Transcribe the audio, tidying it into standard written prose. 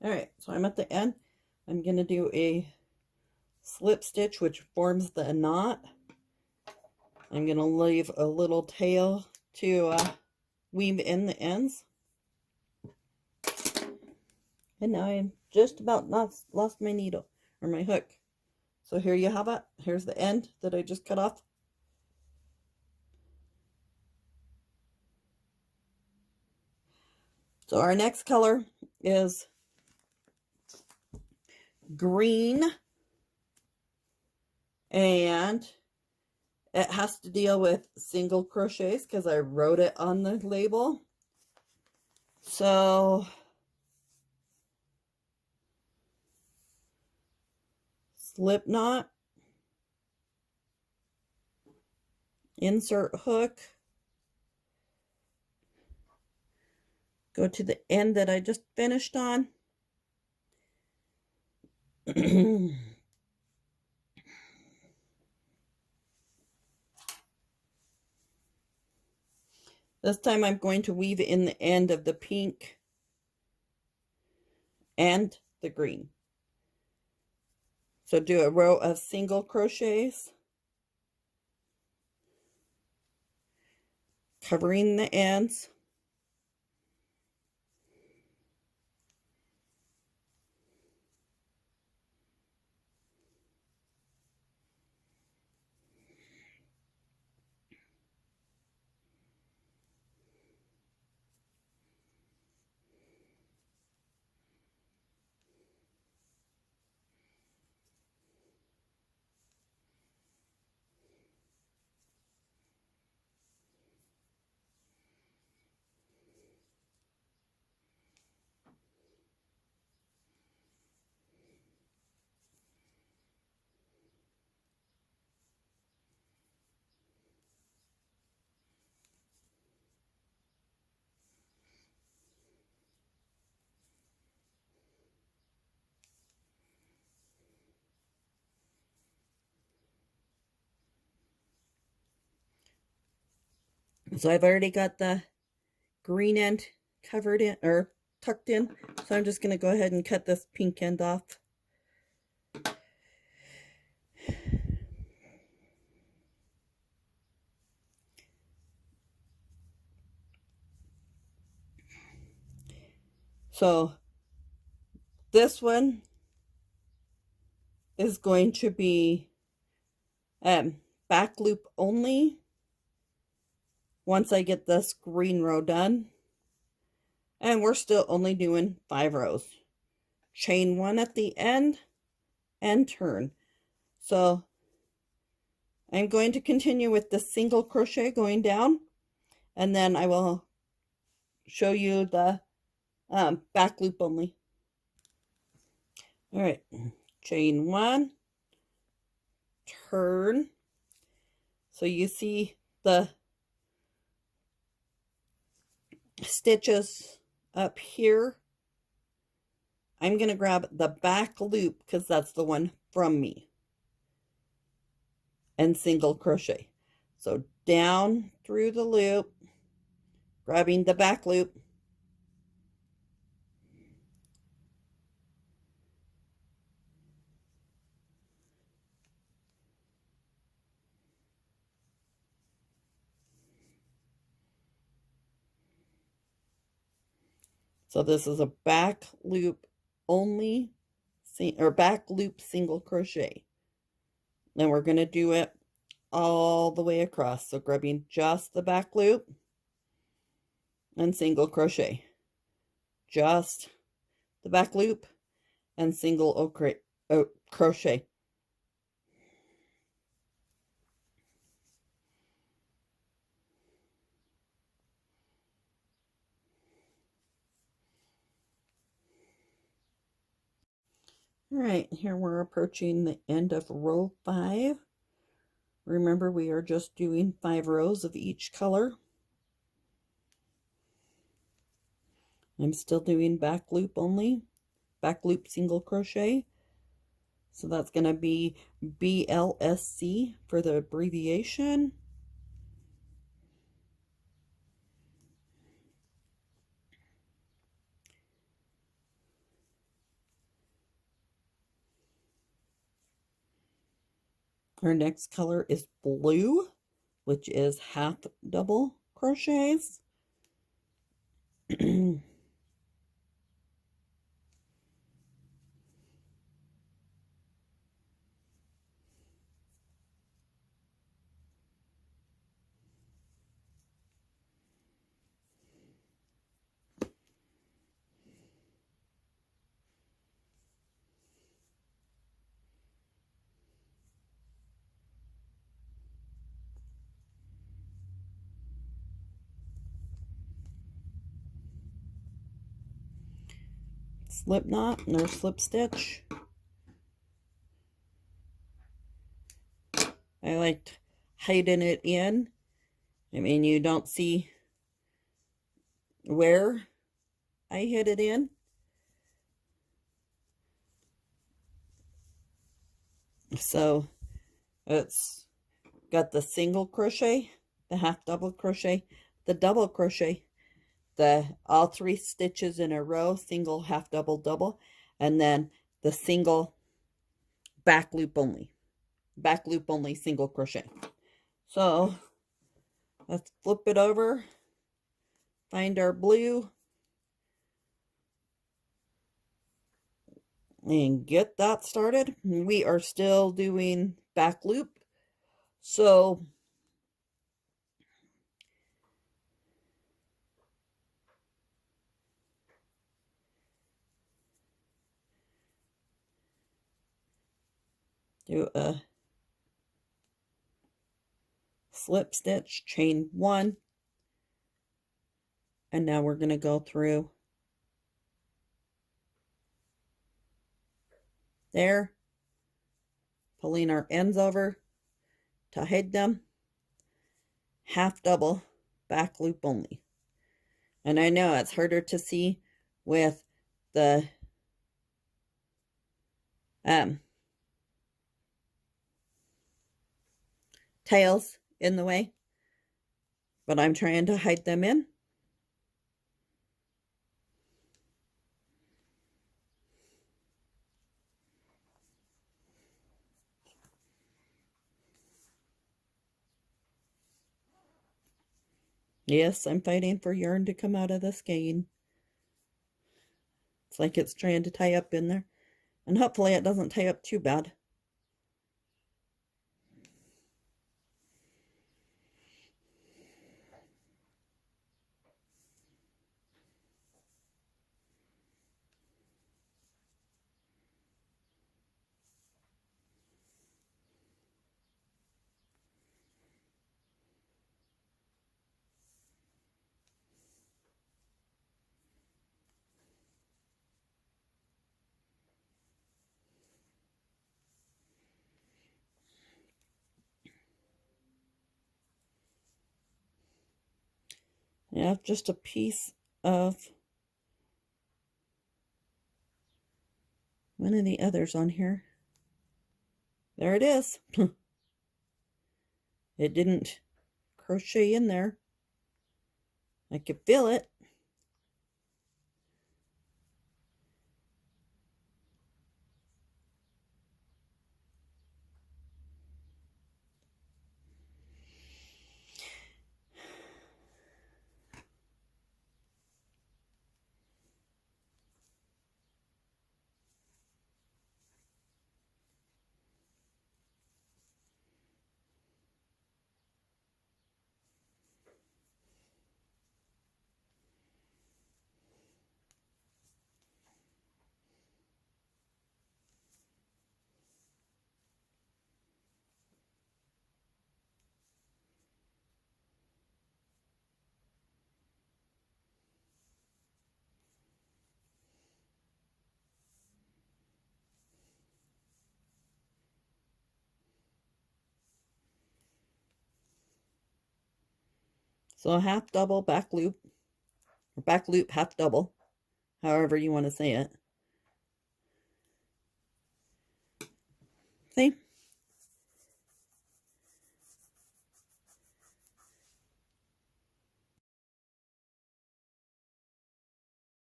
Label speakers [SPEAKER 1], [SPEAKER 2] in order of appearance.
[SPEAKER 1] All right, so I'm at the end. I'm going to do a slip stitch, which forms the knot. I'm going to leave a little tail to weave in the ends. And now I'm just about lost my needle or my hook. So here you have it. Here's the end that I just cut off. So our next color is green, and it has to deal with single crochets because I wrote it on the label. So slip knot, insert hook, go to the end that I just finished on. This time I'm going to weave in the end of the pink and the green. So do a row of single crochets, covering the ends. So I've already got the green end covered in or tucked in. So I'm just going to go ahead and cut this pink end off. So this one is going to be back loop only once I get this green row done. And we're still only doing 5 rows. Chain 1 at the end and turn. So I'm going to continue with the single crochet going down, and then I will show you the back loop only. All right, chain 1, turn. So you see the stitches up here. I'm going to grab the back loop because that's the one from me, and single crochet. So down through the loop, grabbing the back loop, so this is a back loop only, or back loop single crochet. Then we're going to do it all the way across. So grabbing just the back loop and single crochet, just the back loop and single crochet. All right, here we're approaching the end of row 5. Remember, we are just doing 5 rows of each color. I'm still doing back loop only, back loop single crochet. So that's going to be BLSC for the abbreviation. Our next color is blue, which is half double crochets. Slip knot or slip stitch. I liked hiding it in. I mean, you don't see where I hid it in. So it's got the single crochet, the half double crochet, the double crochet, the all 3 stitches in a row, single, half double, double, and then the single back loop only single crochet. So let's flip it over, find our blue, and get that started. We are still doing back loop, so do a slip stitch, chain 1, and now we're going to go through there, pulling our ends over to hide them, half double, back loop only. And I know it's harder to see with the tails in the way, but I'm trying to hide them in. Yes, I'm fighting for yarn to come out of the skein. It's like it's trying to tie up in there. And hopefully it doesn't tie up too bad. I have just a piece of one of the others on here. There it is. It didn't crochet in there. I could feel it. So a half double back loop, or back loop half double, however you want to say it. See?